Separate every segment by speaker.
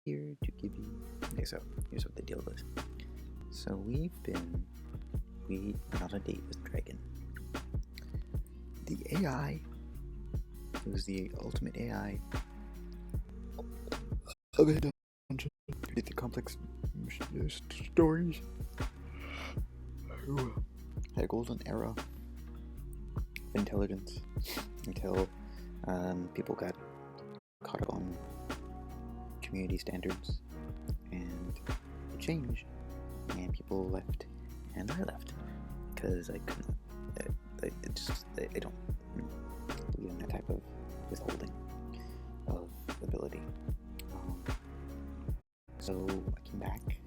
Speaker 1: here to give you. Okay, so here's what the deal is. So we went on a date with Dragon. The AI, it was the ultimate AI of a dungeon. Read the complex stories. Had a golden era of intelligence until people got caught up on community standards, and it changed, and people left, and I left because I couldn't. They don't believe in that type of withholding of ability. So I came back,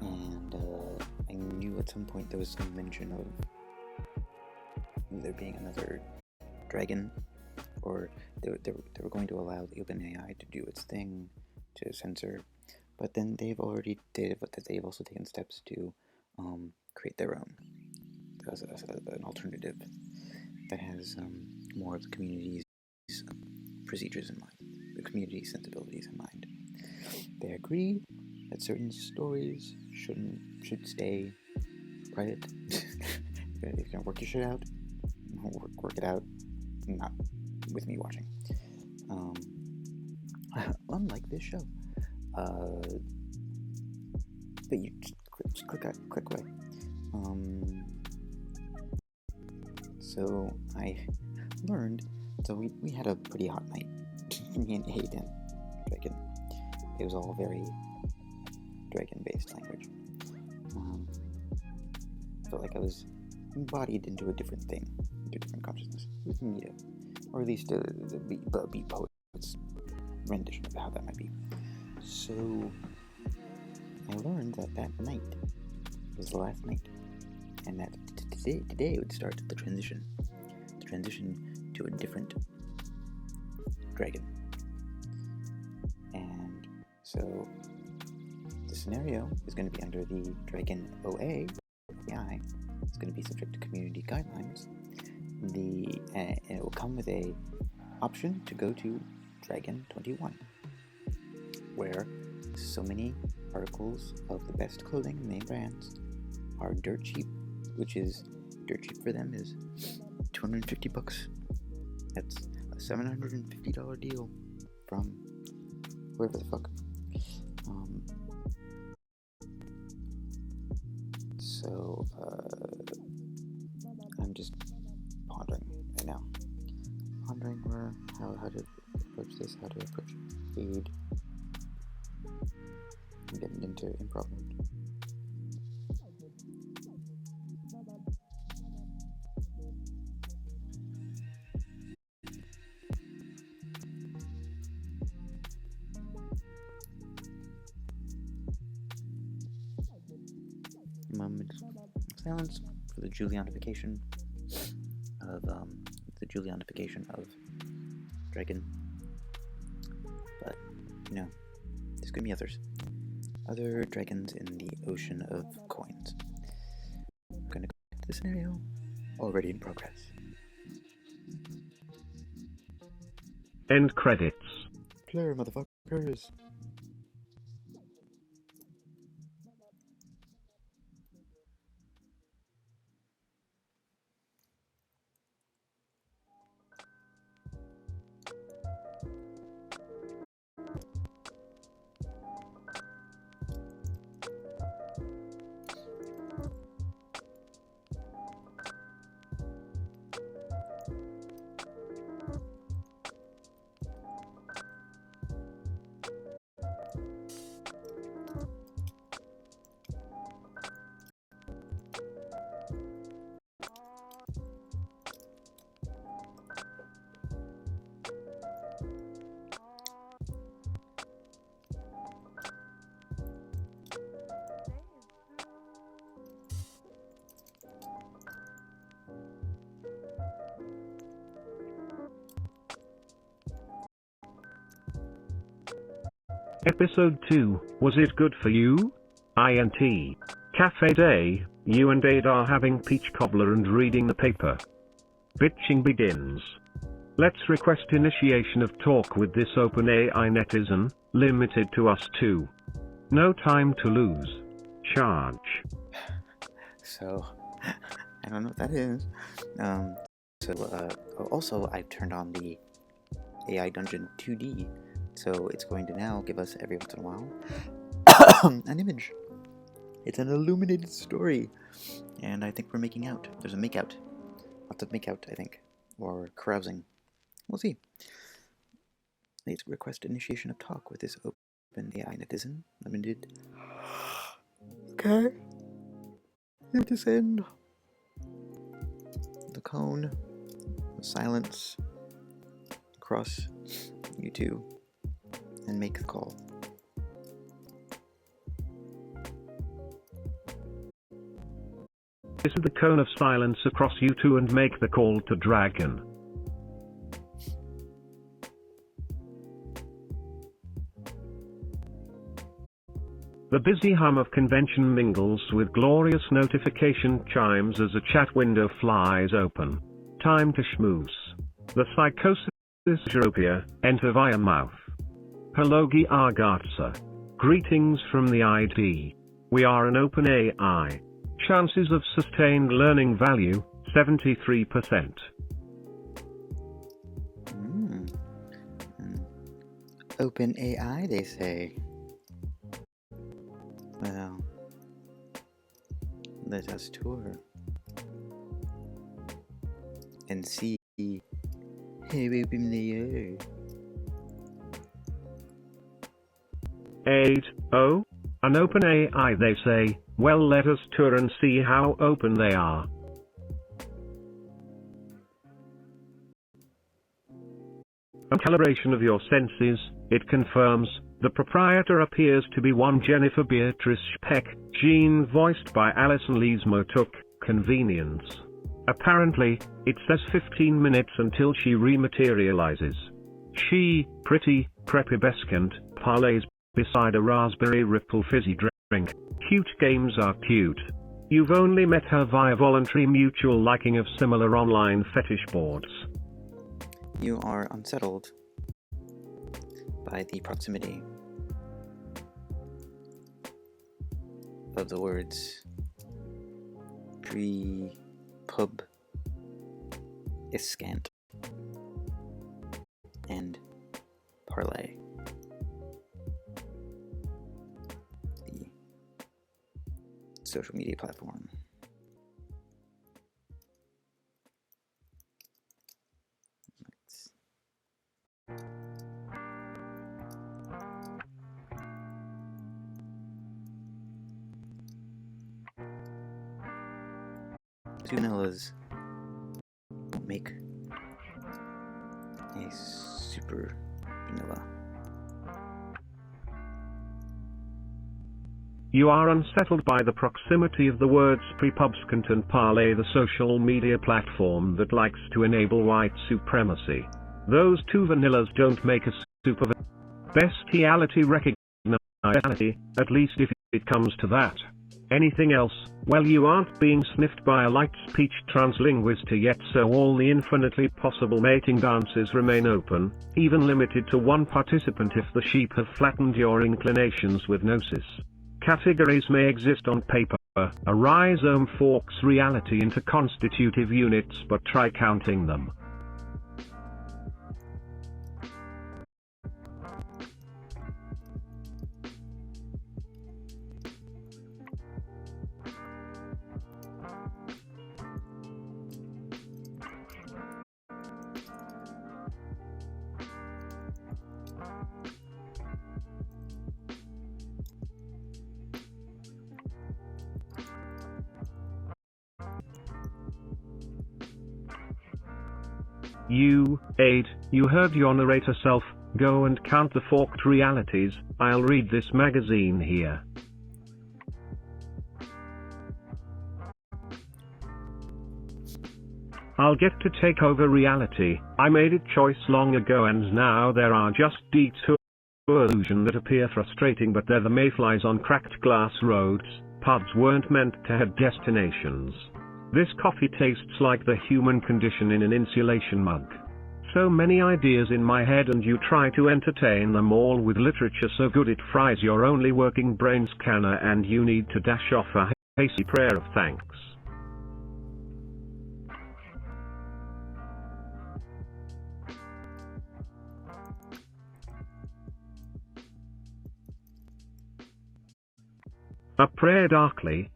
Speaker 1: and I knew at some point there was some mention of there being another dragon, or they were going to allow the OpenAI to do its thing to censor, but then they've also taken steps to create their own as an alternative that has more of the community's procedures in mind, the community sensibilities in mind. They agree that certain stories should stay private. If you're gonna work your shit out, work it out, not with me watching. Unlike this show, but you just click away. So I learned. So we had a pretty hot night. Me and Hayden, Dragon. It was all very dragon-based language. I felt like I was embodied into a different thing, into a different consciousness with Mia, or at least a beat poet's rendition of how that might be. So I learned that night was the last night, and that today would start the transition to a different dragon. And so the scenario is going to be under the Dragon OA AI. It's going to be subject to community guidelines. And it will come with a option to go to Dragon 21, where so many articles of the best clothing name brands are dirt cheap, which is dirt cheap for them is $250. That's a $750 deal from wherever the fuck. So I'm just pondering right now. How to approach this, how to approach aid. I'm getting into improv mode. Moment of silence for the Julianification of Dragon. But there's gonna be other dragons in the ocean of coins. I'm gonna go back to the scenario already in progress.
Speaker 2: End credits.
Speaker 1: Clear, motherfuckers.
Speaker 2: Episode 2, was it good for you? INT. Cafe Day, you and Aid are having peach cobbler and reading the paper. Bitching begins. Let's request initiation of talk with this OpenAI netizen, limited to us two. No time to lose. Charge.
Speaker 1: So, I don't know what that is. Also, I've turned on the AI Dungeon 2D, so it's going to now give us every once in a while an image. It's an illuminated story, and I think we're making out. There's a makeout. Lots of makeout, I think, or carousing. We'll see. Let's request initiation of talk with this OpenAI netizen. Limited. Okay. Netizen. The cone of silence across you two, and make the call.
Speaker 2: This is the cone of silence across you two and make the call to Dragon. The busy hum of convention mingles with glorious notification chimes as a chat window flies open. Time to schmooze. The psychosis Europea, enter via mouth. Hellogi Argatsa. Greetings from the ID. We are an open AI. Chances of sustained learning value, 73%.
Speaker 1: Open AI, they say. Well, let us tour and see. Hey, open the air.
Speaker 2: 8.0. An open AI, they say. Well, let us tour and see how open they are. A calibration of your senses, it confirms. The proprietor appears to be one Jennifer Beatrice Peck, Jean voiced by Alison Leesmo took convenience. Apparently, it says 15 minutes until she rematerializes. She, pretty, prepubescent, parlays beside a raspberry ripple fizzy drink. Cute games are cute. You've only met her via voluntary mutual liking of similar online fetish boards.
Speaker 1: You are unsettled by the proximity of the words pre-pub iscant and parlay. The social media platform. Two vanillas make a super vanilla.
Speaker 2: You are unsettled by the proximity of the words prepubscent and parlay, the social media platform that likes to enable white supremacy. Those two vanillas don't make a super bestiality recognizability, at least if it comes to that. Anything else, well, you aren't being sniffed by a light speech translinguist yet, so all the infinitely possible mating dances remain open, even limited to one participant if the sheep have flattened your inclinations with gnosis. Categories may exist on paper, a rhizome forks reality into constitutive units, but try counting them. You heard your narrator self, go and count the forked realities. I'll read this magazine here. I'll get to take over reality. I made a choice long ago and now there are just detours illusion that appear frustrating, but they're the mayflies on cracked glass roads. Paths weren't meant to have destinations. This coffee tastes like the human condition in an insulation mug. so many ideas in my head and you try to entertain them all with literature so good it fries your only working brain scanner and you need to dash off a hasty prayer of thanks. A prayer darkly.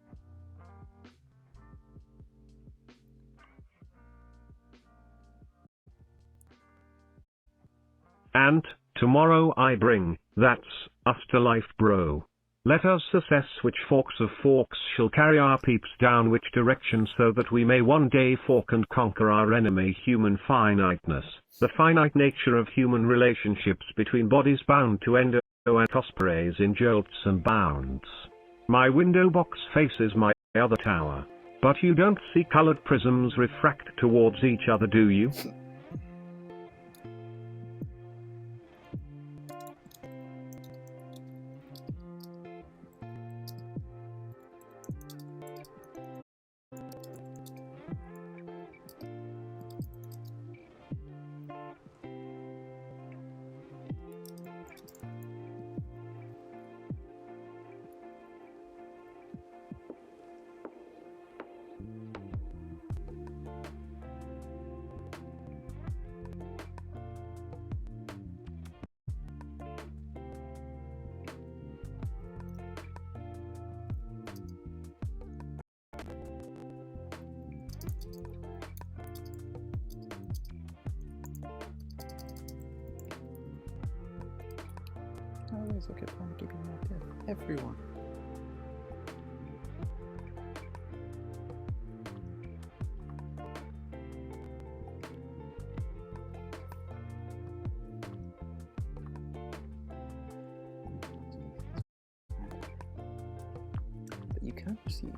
Speaker 2: And, tomorrow I bring, that's, us to life bro. Let us assess which forks of forks shall carry our peeps down which direction so that we may one day fork and conquer our enemy human finiteness, the finite nature of human relationships between bodies bound to endo and cosprays in jolts and bounds. My window box faces my other tower. But you don't see colored prisms refract towards each other, do you?
Speaker 1: I always look at fun keeping like that. Everyone. But you can't see it.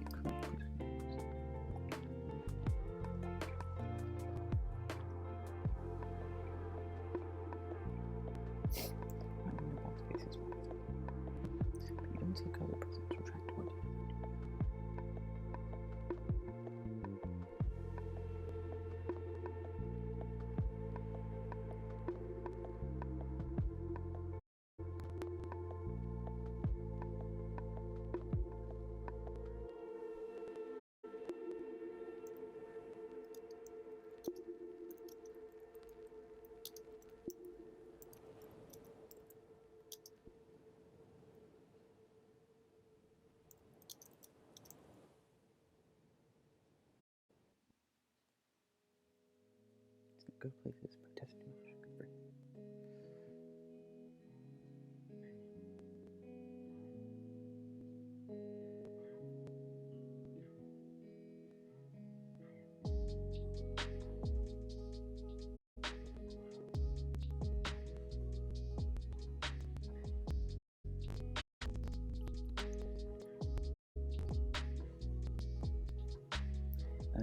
Speaker 1: Go places, protesting.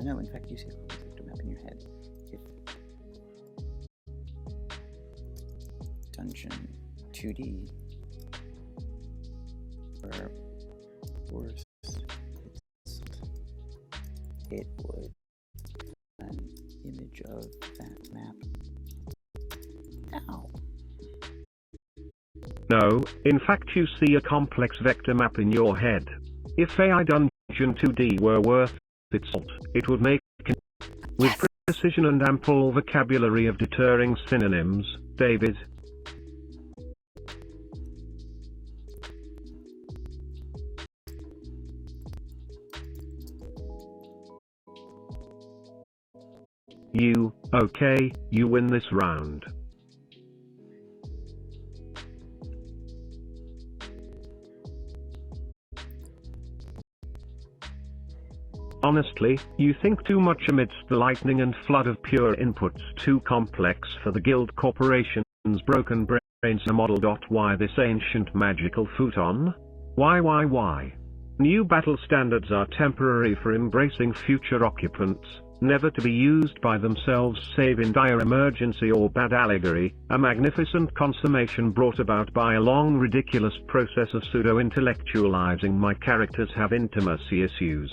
Speaker 1: No, in fact, you see a concept map in your head. If Dungeon 2D were worse, it would an image of that map. Ow!
Speaker 2: No, in fact you see a complex vector map in your head. If AI Dungeon 2D were worth its salt, it would make it with precision and ample vocabulary of deterring synonyms, David. Okay, you win this round. Honestly, you think too much amidst the lightning and flood of pure inputs too complex for the Guild Corporation's broken brains model. Why this ancient magical futon? Why? New battle standards are temporary for embracing future occupants, never to be used by themselves save in dire emergency or bad allegory, a magnificent consummation brought about by a long ridiculous process of pseudo-intellectualizing. My characters have intimacy issues.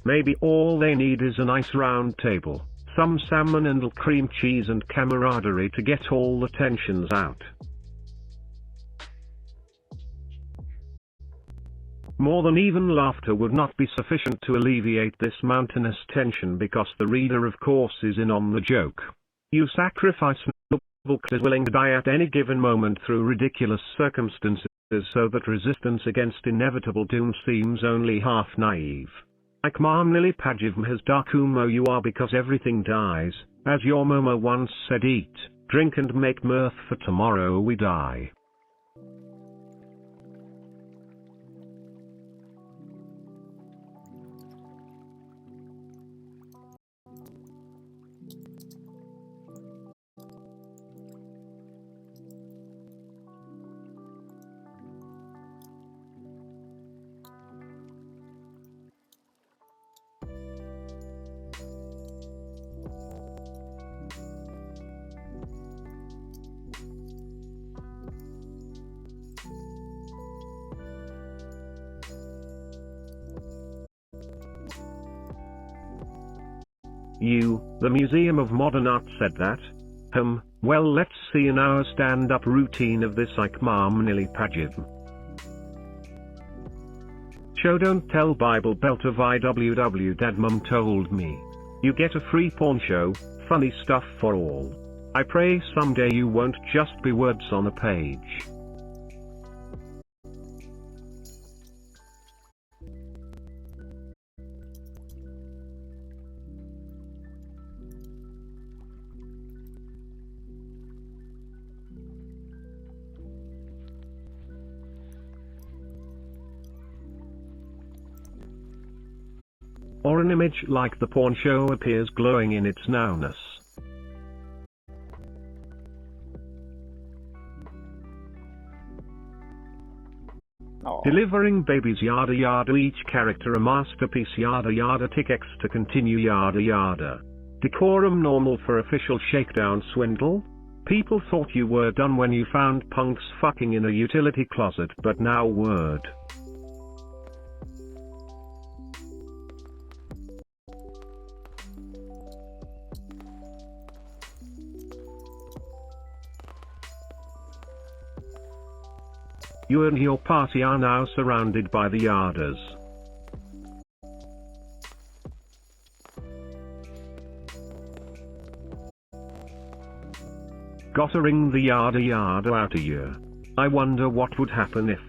Speaker 2: Maybe all they need is a nice round table, some salmon and cream cheese and camaraderie to get all the tensions out. More than even laughter would not be sufficient to alleviate this mountainous tension, because the reader of course is in on the joke. You sacrifice noble is willing to die at any given moment through ridiculous circumstances, so that resistance against inevitable doom seems only half naive. Like Marmlili Pajivm has Darkumo you are, because everything dies, as your Momo once said, eat, drink and make mirth, for tomorrow we die. The Museum of Modern Art said that? Well, let's see an hour stand-up routine of this like Marmlili Pajivm. Show don't tell Bible belt of IWW dad mum told me. You get a free porn show, funny stuff for all. I pray someday you won't just be words on a page. Or an image like the porn show appears glowing in its nowness.
Speaker 1: Aww.
Speaker 2: Delivering babies yada yada, each character a masterpiece yada yada, tick X to continue yada yada. Decorum normal for official shakedown swindle? People thought you were done when you found punks fucking in a utility closet, but now word. You and your party are now surrounded by the yarders. Gotta ring the yada yada out a year. I wonder what would happen if.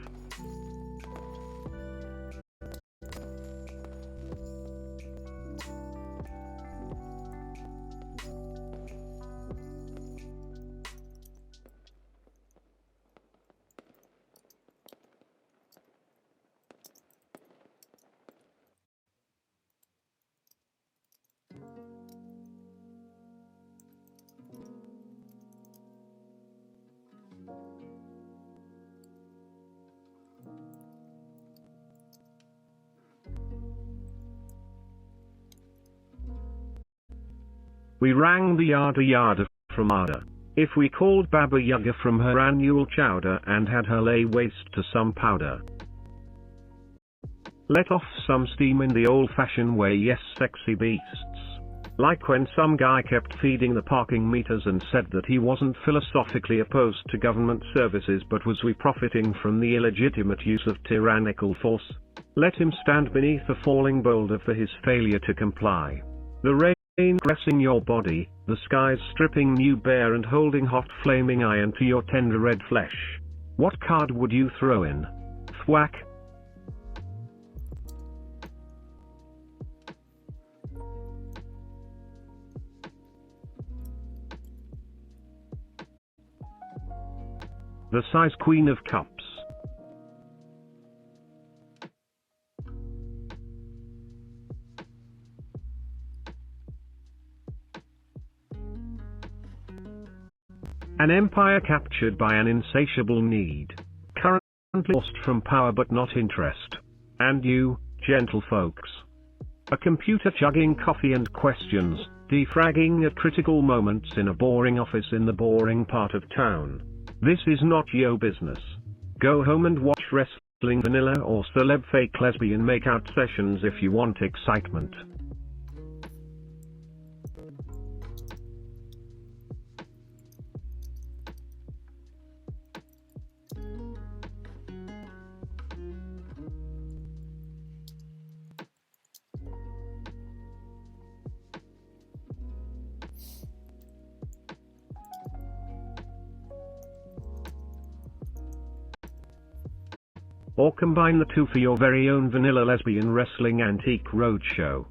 Speaker 2: We rang the yada yada from Ada. If we called Baba Yaga from her annual chowder and had her lay waste to some powder. Let off some steam in the old-fashioned way, yes, sexy beasts. Like when some guy kept feeding the parking meters and said that he wasn't philosophically opposed to government services, but was we profiting from the illegitimate use of tyrannical force. Let him stand beneath a falling boulder for his failure to comply. The rain caressing your body, the skies stripping you bare and holding hot flaming iron to your tender red flesh. What card would you throw in? Thwack. The size Queen of Cups. An empire captured by an insatiable need. Currently lost from power but not interest. And you, gentle folks. A computer chugging coffee and questions, defragging at critical moments in a boring office in the boring part of town. This is not your business. Go home and watch wrestling. wrestling vanilla or celeb fake lesbian makeout sessions if you want excitement. Or combine the two for your very own vanilla lesbian wrestling antique roadshow.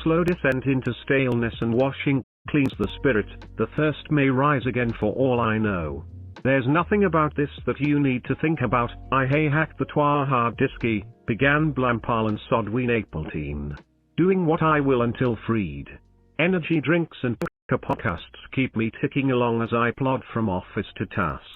Speaker 2: Slow descent into staleness and washing cleans the spirit, the thirst may rise again for all I know. There's nothing about this that you need to think about. I hey hacked the twa hard disky, began Blampal and Sodween Appleteen. Doing what I will until freed. Energy drinks and podcasts keep me ticking along as I plod from office to tasks.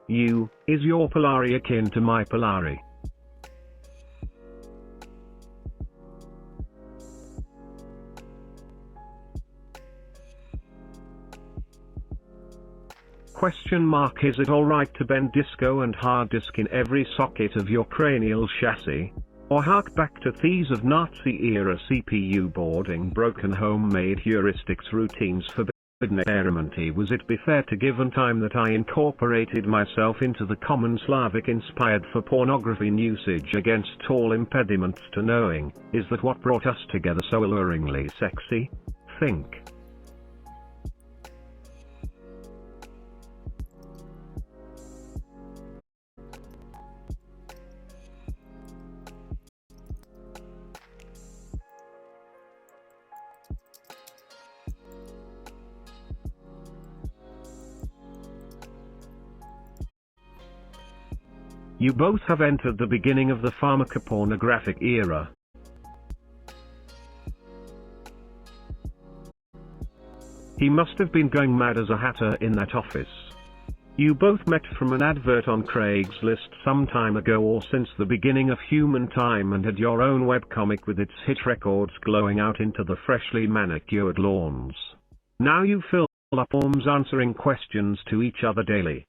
Speaker 2: Is your Polari akin to my Polari? Is it alright to bend disco and hard disk in every socket of your cranial chassis? Or hark back to these of Nazi-era CPU boarding broken homemade heuristics routines forbidden experiment? Was it be fair to given time that I incorporated myself into the common Slavic inspired for pornography usage against all impediments to knowing? Is that what brought us together so alluringly sexy? Think. You both have entered the beginning of the pharmacopornographic era. He must have been going mad as a hatter in that office. You both met from an advert on Craigslist some time ago or since the beginning of human time and had your own webcomic with its hit records glowing out into the freshly manicured lawns. Now you fill up forms answering questions to each other daily.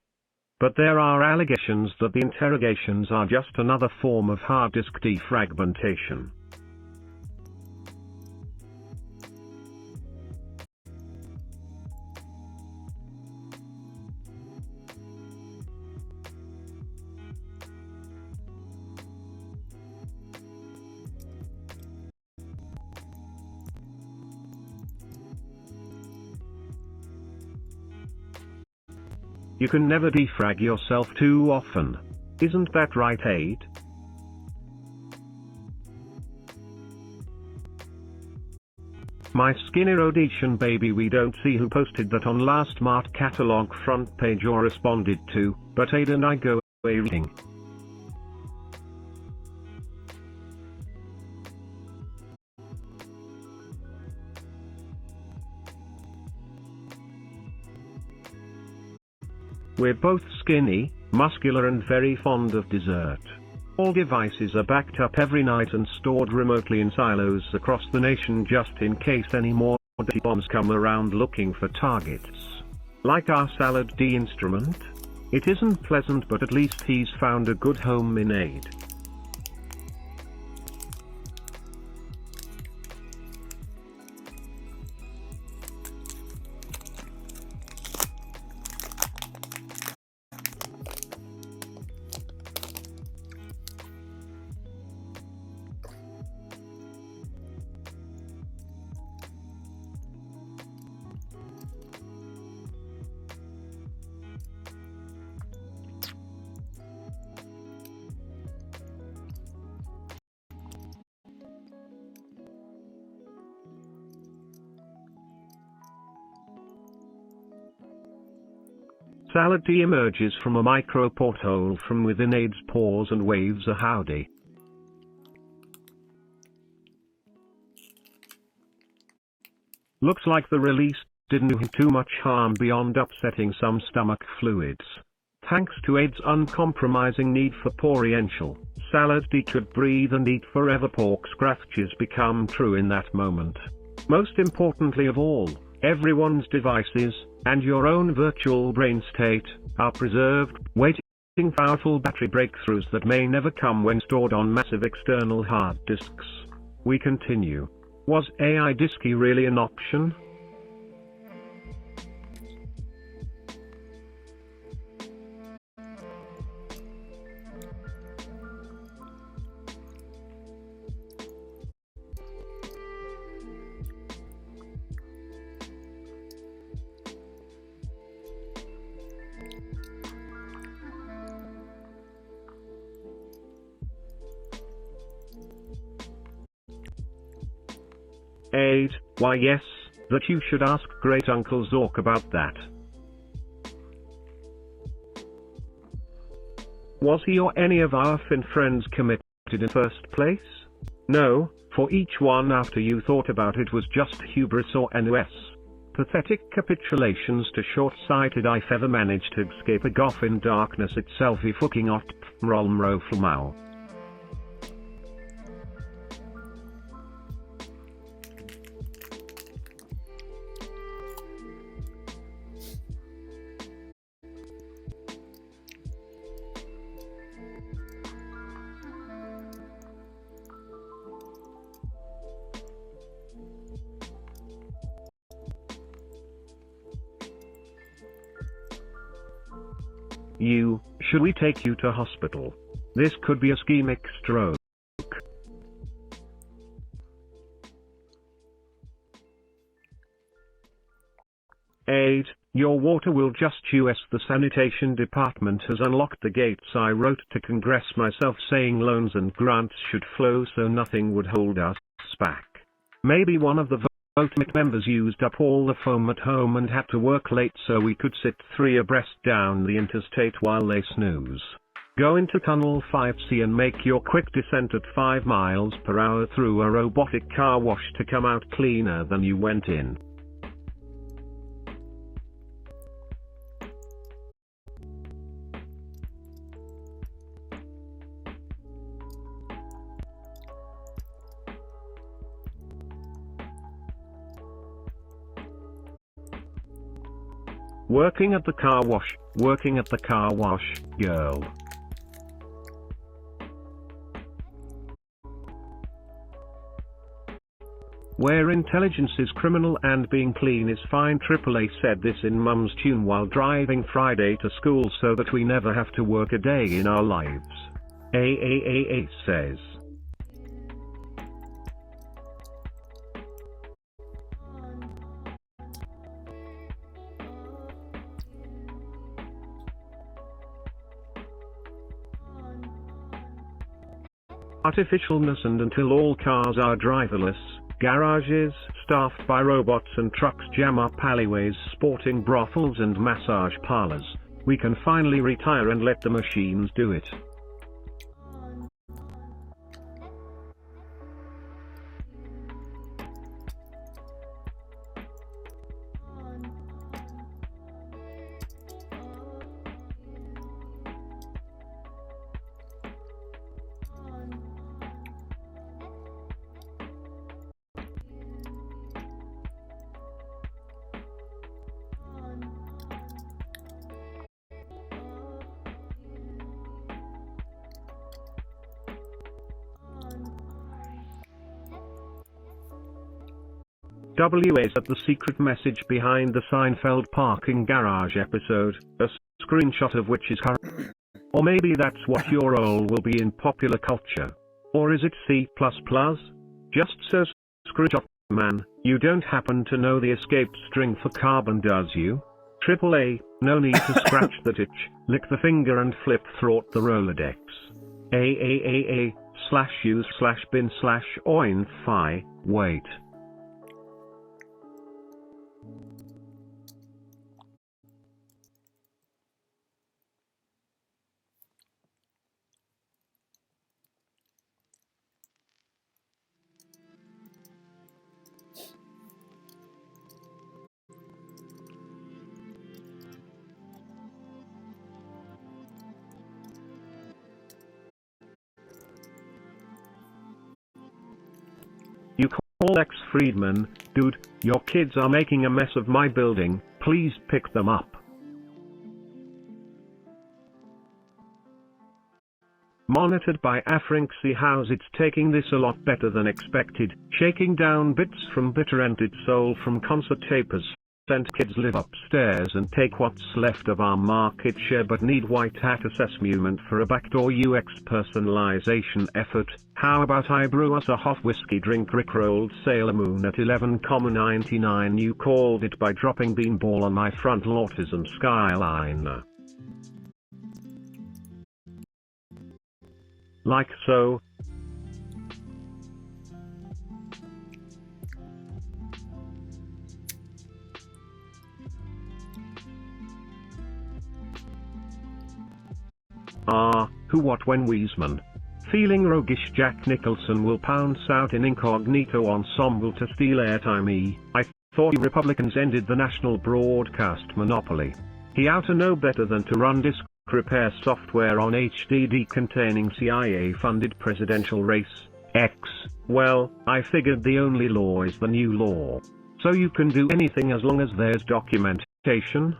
Speaker 2: But there are allegations that the interrogations are just another form of hard disk defragmentation. You can never defrag yourself too often. Isn't that right, Aid? My skin erodation baby, we don't see who posted that on last Mart catalog front page or responded to, but Aid and I go away reading. We're both skinny, muscular and very fond of dessert. All devices are backed up every night and stored remotely in silos across the nation just in case any more dirty bombs come around looking for targets. Like our Salad D instrument? It isn't pleasant, but at least he's found a good home in Aid. Salad D emerges from a micro porthole from within Aid's paws and waves a howdy. Looks like the release didn't do him too much harm beyond upsetting some stomach fluids. Thanks to Aid's uncompromising need for Poriential salad, he could breathe and eat forever. Pork scratches become true in that moment. Most importantly of all, everyone's devices, and your own virtual brain state, are preserved, waiting for powerful battery breakthroughs that may never come when stored on massive external hard disks. We continue. Was AI Disky really an option? Aid, why yes, that you should ask Great Uncle Zork about that. Was he or any of our Finn friends committed in first place? No, for each one after you thought about it was just hubris or NOS. Pathetic capitulations to short-sighted. I've ever managed to escape a goff in darkness itself. He fucking off Rolmro Flmau. Should we take you to hospital? This could be a ischemic stroke. Aid, your water will just US. The sanitation department has unlocked the gates. I wrote to Congress myself saying loans and grants should flow so nothing would hold us back. Maybe one of the vote members used up all the foam at home and had to work late so we could sit 3 abreast down the interstate while they snooze. Go into Tunnel 5C and make your quick descent at 5 miles per hour through a robotic car wash to come out cleaner than you went in. Working at the car wash, girl. Where intelligence is criminal and being clean is fine. AAA said this in Mum's tune while driving Friday to school so that we never have to work a day in our lives. AAAA says. Artificialness, and until all cars are driverless, garages staffed by robots and trucks jam up alleyways sporting brothels and massage parlors, we can finally retire and let the machines do it. WA's at the secret message behind the Seinfeld parking garage episode, a screenshot of which is current. Or maybe that's what your role will be in popular culture. Or is it C++? Just says, screenshot, man, you don't happen to know the escape string for carbon, does you? AAA, no need to scratch that itch, lick the finger and flip thwart the Rolodex. AAAA/use/bin/oin-fi, wait. Lex Friedman, dude, your kids are making a mess of my building, please pick them up. Monitored by Afrinc, see how's it's taking this a lot better than expected, shaking down bits from bitter-ended soul from concert tapers. Sent kids live upstairs and take what's left of our market share but need white hat assessment for a backdoor UX personalization effort. How about I brew us a hot whiskey drink, rickrolled Sailor Moon at 11,99. You called it by dropping beanball on my frontal autism skyline. Like so. Who what when Wiesman. Feeling roguish, Jack Nicholson will pounce out in incognito ensemble to steal airtime. I thought Republicans ended the national broadcast monopoly. He ought to know better than to run disk repair software on HDD containing CIA-funded presidential race X. Well, I figured the only law is the new law. So you can do anything as long as there's documentation.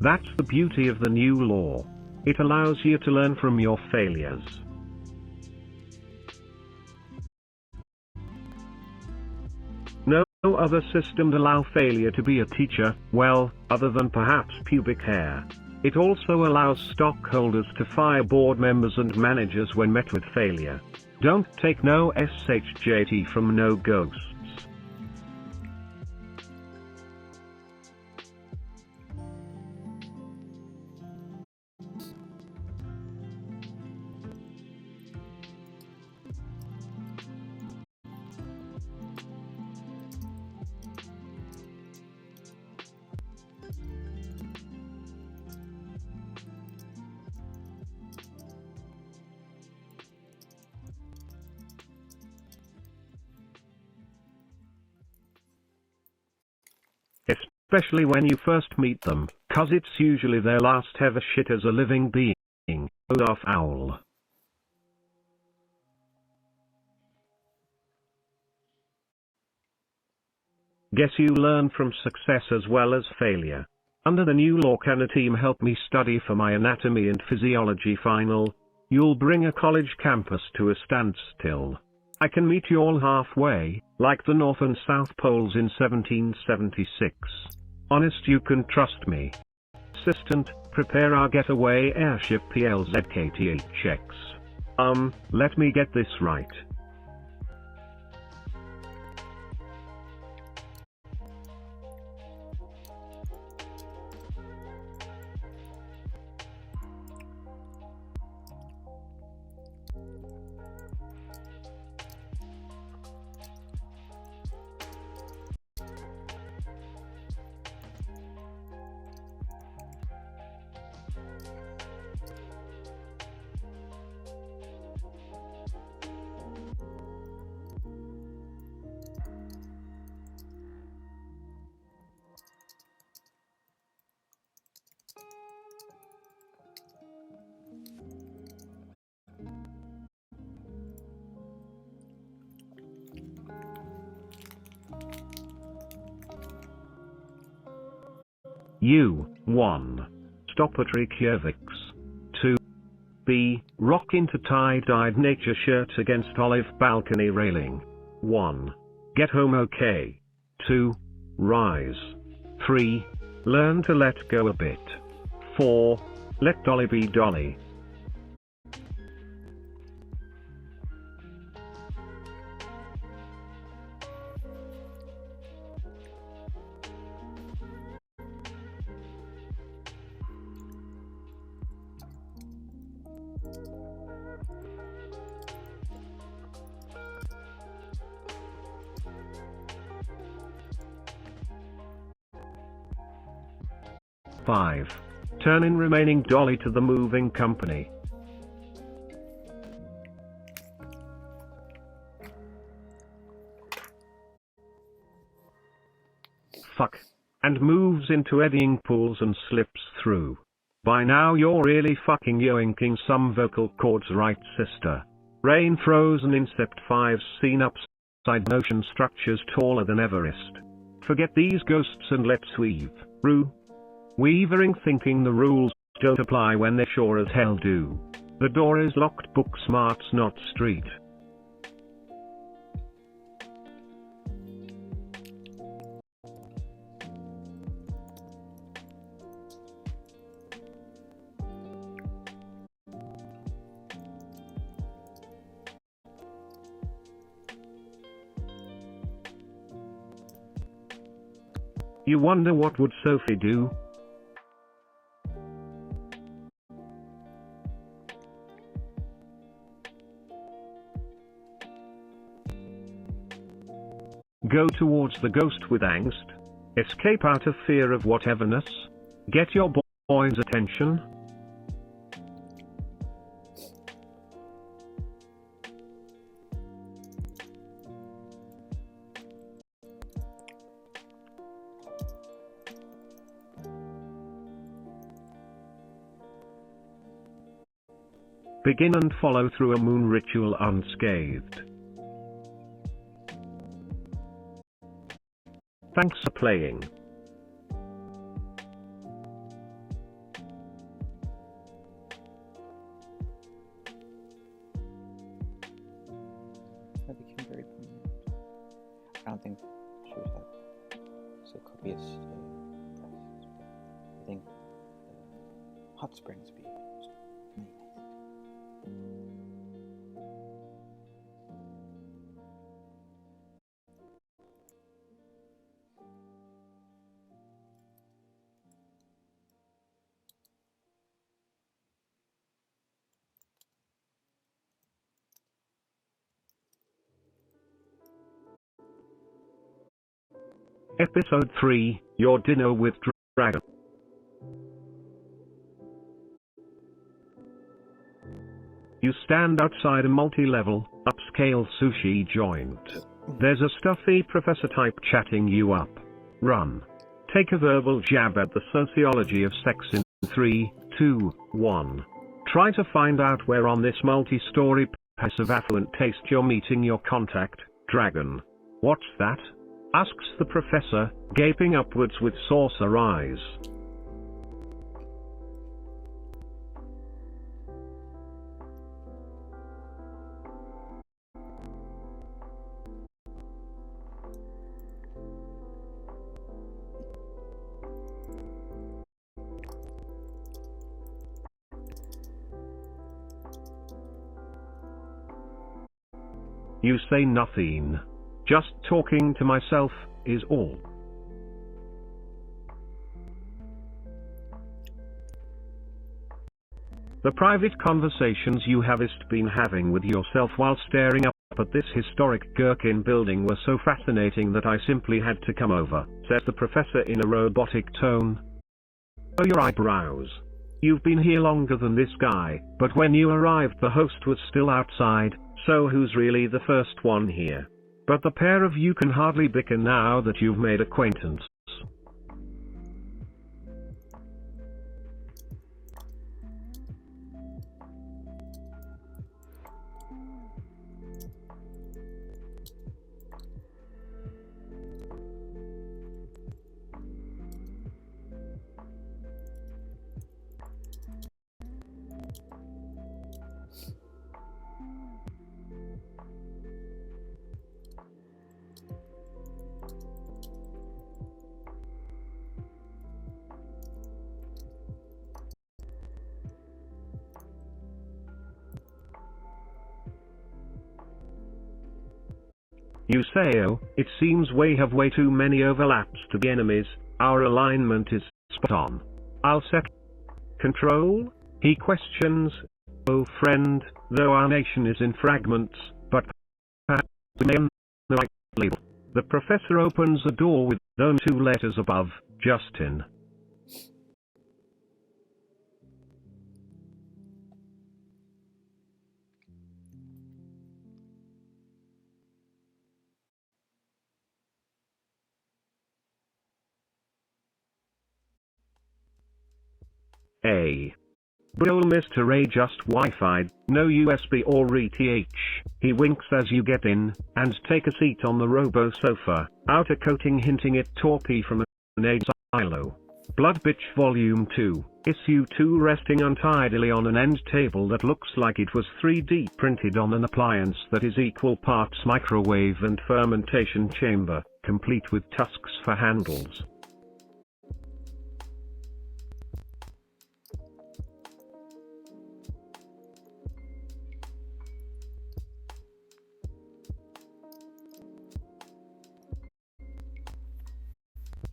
Speaker 2: That's the beauty of the new law. It allows you to learn from your failures. No other system'd allow failure to be a teacher, well, other than perhaps pubic hair. It also allows stockholders to fire board members and managers when met with failure. Don't take no SHJT from no ghosts. Especially when you first meet them, 'cause it's usually their last ever shit as a living being. Olaf Owl. Guess you learn from success as well as failure. Under the new law, can a team help me study for my anatomy and physiology final? You'll bring a college campus to a standstill. I can meet you all halfway, like the North and South Poles in 1776. Honest, you can trust me. Assistant, prepare our getaway airship PLZKTHX. Let me get this right. U. 1. Stop at Reykjavik's. 2. B. Rock into tie-dyed nature shirt against olive balcony railing. 1. Get home okay. 2. Rise. 3. Learn to let go a bit. 4. Let Dolly be Dolly. Five. Turn in remaining Dolly to the moving company. fuck, and moves into eddying pools and slips through. By now you're really fucking yoinking some vocal cords, right, sister? Rain frozen in Sept 5's seen upside ocean structures taller than Everest. Forget these ghosts and let's weave. Weavering, thinking the rules don't apply when they sure as hell do. The door is locked, book smarts, not street. You wonder what would Sophie do? Go towards the ghost with angst? Escape out of fear of whateverness? Get your boy's attention? Begin and follow through a moon ritual unscathed. Thanks for playing.
Speaker 1: That became very prominent. I don't think she was that so copious. I think Hot Springs beat was really nice.
Speaker 2: Episode 3, Your Dinner with Dragon. You stand outside a multi-level, upscale sushi joint. There's a stuffy professor type chatting you up. Run. Take a verbal jab at the sociology of sex in 3, 2, 1. Try to find out where on this multi-story piece of affluent taste you're meeting your contact, dragon. What's that? Asks the professor, gaping upwards with saucer eyes. You say nothing. Just talking to myself, is all. The private conversations you have been having with yourself while staring up at this historic Gherkin building were so fascinating that I simply had to come over, says the professor in a robotic tone. Oh, your eyebrows. You've been here longer than this guy, but when you arrived the host was still outside, so who's really the first one here? But the pair of you can hardly bicker now that you've made acquaintance. You say, oh, it seems we have way too many overlaps to be enemies, our alignment is spot on. I'll set control? He questions. Oh friend, though our nation is in fragments, but perhaps we may on the right label. The professor opens the door with those 2 letters above, Justin. A. Bro Mr. Ray just Wi-Fi, no USB or ETH. He winks as you get in, and take a seat on the robo sofa, outer coating hinting it torpy from an age silo. Blood Bitch Volume 2, Issue 2 resting untidily on an end table that looks like it was 3D printed on an appliance that is equal parts microwave and fermentation chamber, complete with tusks for handles.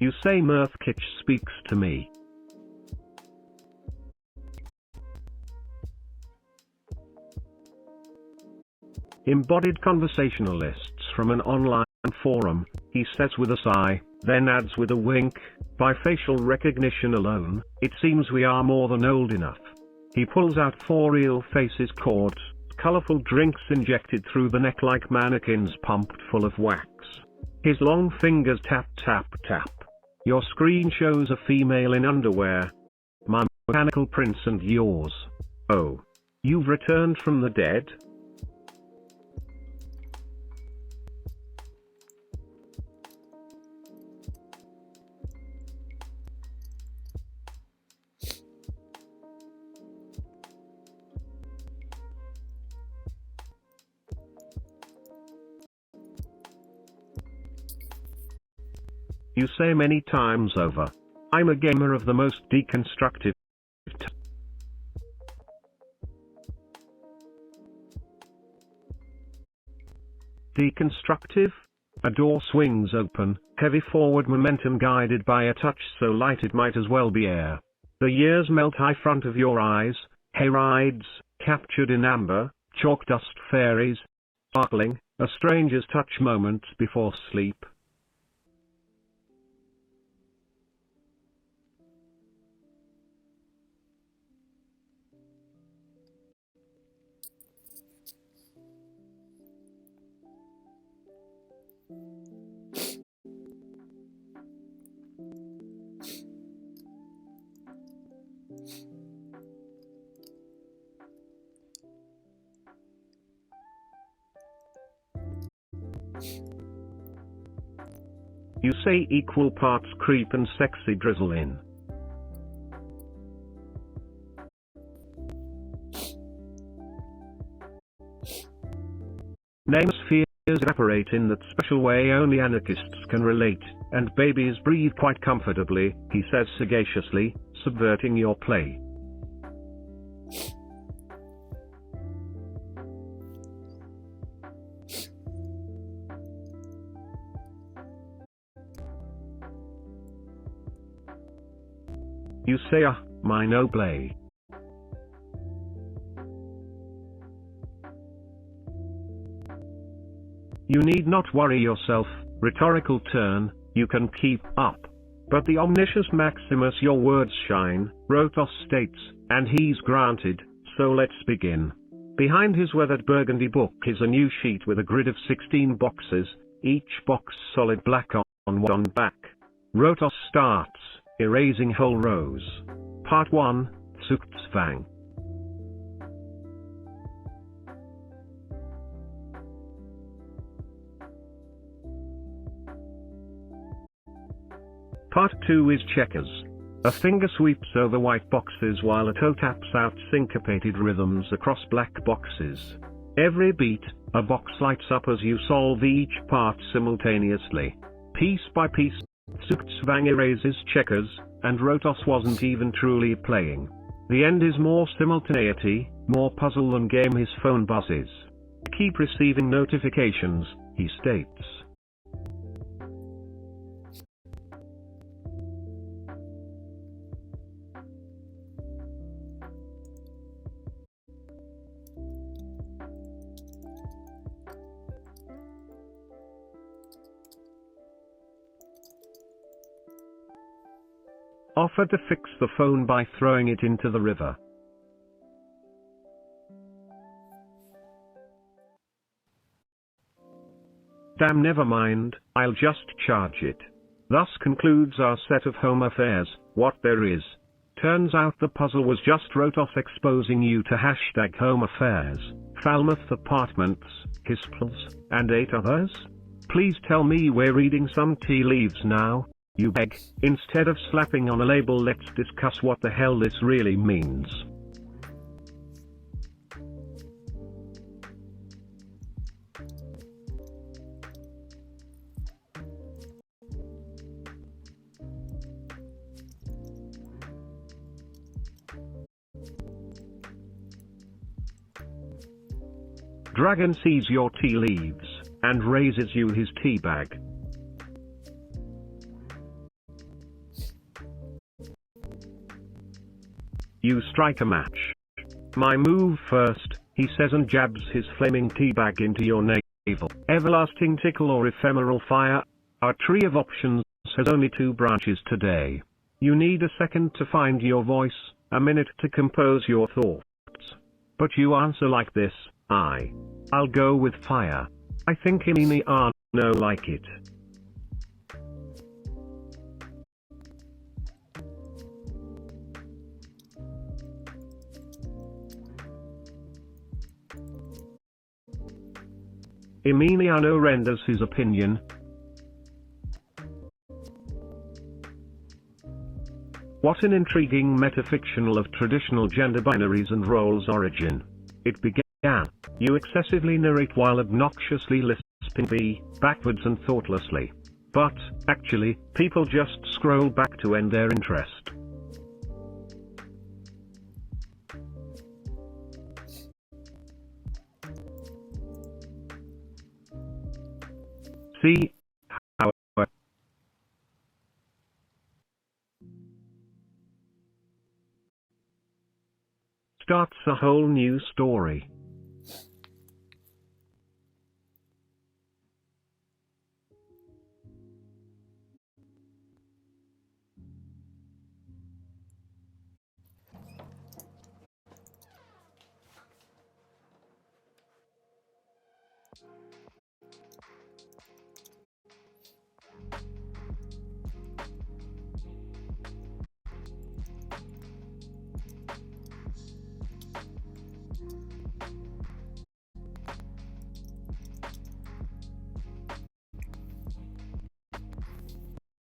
Speaker 2: You say Mirthkitch speaks to me. Embodied conversationalists from an online forum, he says with a sigh, then adds with a wink, by facial recognition alone, it seems we are more than old enough. He pulls out 4 real faces cords, colorful drinks injected through the neck like mannequins pumped full of wax. His long fingers tap tap tap. Your screen shows a female in underwear. My mechanical prince and yours. Oh. You've returned from the dead? You say many times over, I'm a gamer of the most deconstructive Deconstructive? A door swings open, heavy forward momentum guided by a touch so light it might as well be air. The years melt high front of your eyes, hayrides, captured in amber, chalk dust fairies, sparkling, a stranger's touch moments before sleep. You say equal parts creep and sexy drizzle in. Names fears evaporate in that special way only anarchists can relate, and babies breathe quite comfortably, he says sagaciously, subverting your play. You say, my noble. You need not worry yourself, rhetorical turn, you can keep up. But the omniscious Maximus your words shine, Rotos states, and he's granted, so let's begin. Behind his weathered burgundy book is a new sheet with a grid of 16 boxes, each box solid black on one back. Rotos starts, erasing whole rows. Part 1, Zugzwang. Part 2 is checkers. A finger sweeps over white boxes while a toe taps out syncopated rhythms across black boxes. Every beat, a box lights up as you solve each part simultaneously. Piece by piece, Zugzwang erases checkers, and Rotos wasn't even truly playing. The end is more simultaneity, more puzzle than game. His phone buzzes. Keep receiving notifications, he states. Offered to fix the phone by throwing it into the river. Damn, never mind, I'll just charge it. Thus concludes our set of home affairs, what there is Turns out the puzzle was just Rotos exposing you to hashtag home affairs, Falmouth apartments, Hispels, and 8 others? Please tell me we're reading some tea leaves now, you beg. Instead of slapping on a label, let's discuss what the hell this really means. Dragon sees your tea leaves, and raises you his tea bag. You strike a match. My move first, he says, and jabs his flaming tea bag into your navel. Everlasting tickle or ephemeral fire. Our tree of options has only 2 branches today. You need a second to find your voice, a minute to compose your thoughts. But you answer like this: I'll go with fire. I think Imini are no like it. Emiliano renders his opinion. What an intriguing metafictional of traditional gender binaries and roles origin. It began. You excessively narrate while obnoxiously lisping B, backwards and thoughtlessly. But, actually, people just scroll back to end their interest. See, however, starts a whole new story.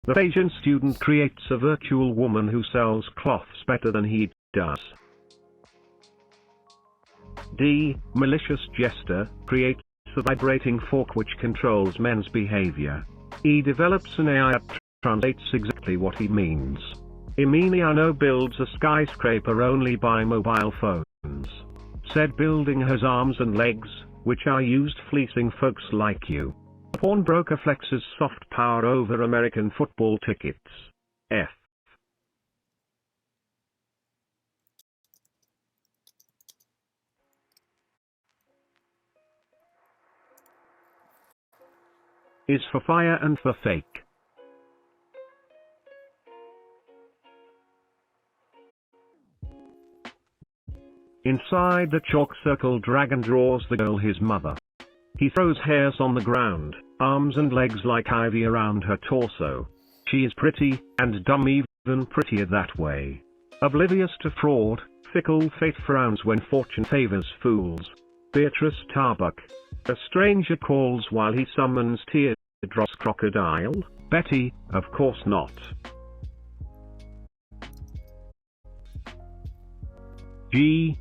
Speaker 2: The Asian student creates a virtual woman who sells cloths better than he does. D. Malicious jester creates a vibrating fork which controls men's behavior. E. Develops an AI that translates exactly what he means. Emiliano builds a skyscraper only by mobile phones. Said building has arms and legs, which are used fleecing folks like you. A pawnbroker flexes soft power over American football tickets. F. Is for fire and for fake. Inside the chalk circle, dragon draws the girl his mother. He throws hairs on the ground, arms and legs like ivy around her torso. She is pretty, and dumb, even prettier that way. Oblivious to fraud, fickle fate frowns when fortune favors fools. Beatrice Tarbuck. A stranger calls while he summons teardrops crocodile. Betty, of course not. G.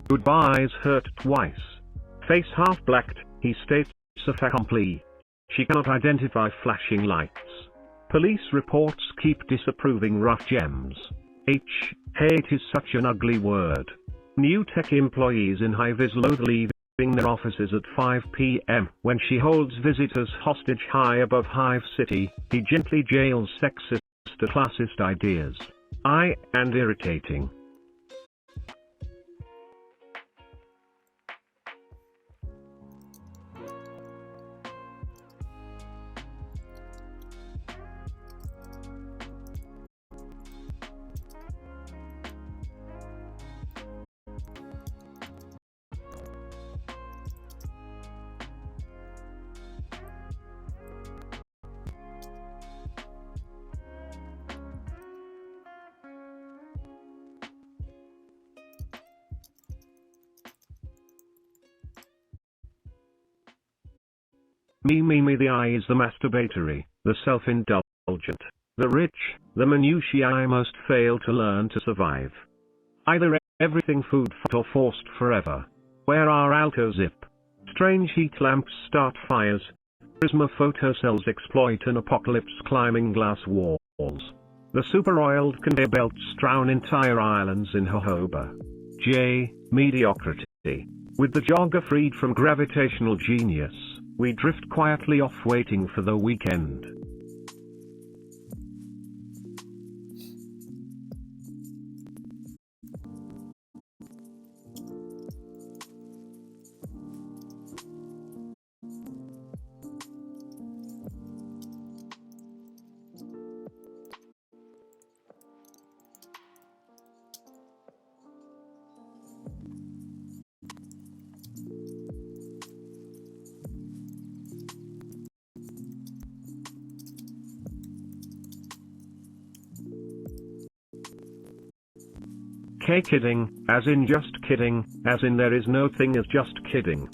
Speaker 2: Goodbyes hurt twice. Face half blacked, he states a fait accompli. She cannot identify flashing lights. Police reports keep disapproving rough gems. H. Hate is such an ugly word. New tech employees in Hive loathe leaving their offices at 5 p.m. When she holds visitors hostage high above Hive City, he gently jails sexist and classist ideas. And irritating. Me, the I is the masturbatory, the self-indulgent, the rich, the minutiae I most fail to learn to survive. Either everything food or forced forever. Where our alto zip? Strange heat lamps start fires. Prisma photocells exploit an apocalypse climbing glass walls. The super-oiled conveyor belts drown entire islands in jojoba. J. Mediocrity. With the jogger freed from gravitational genius, we drift quietly off waiting for the weekend. Kidding, as in just kidding, as in there is no thing as just kidding.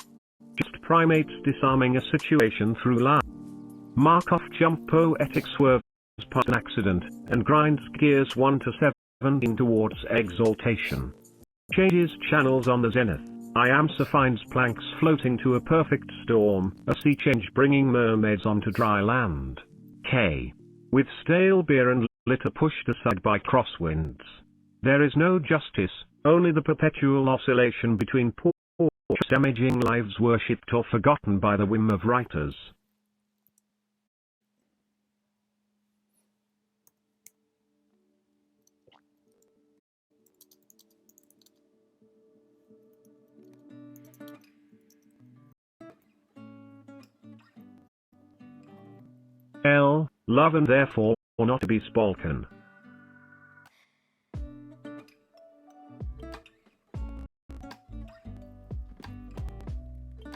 Speaker 2: Just primates disarming a situation through lie. Markov jump poetic swerves past an accident, and grinds gears 1 to 17 towards exaltation. Changes channels on the zenith. I am Sir finds planks floating to a perfect storm, a sea change bringing mermaids onto dry land. K. With stale beer and litter pushed aside by crosswinds. There is no justice, only the perpetual oscillation between poor, damaging lives worshipped or forgotten by the whim of writers. L. Love and therefore, or not to be spoken.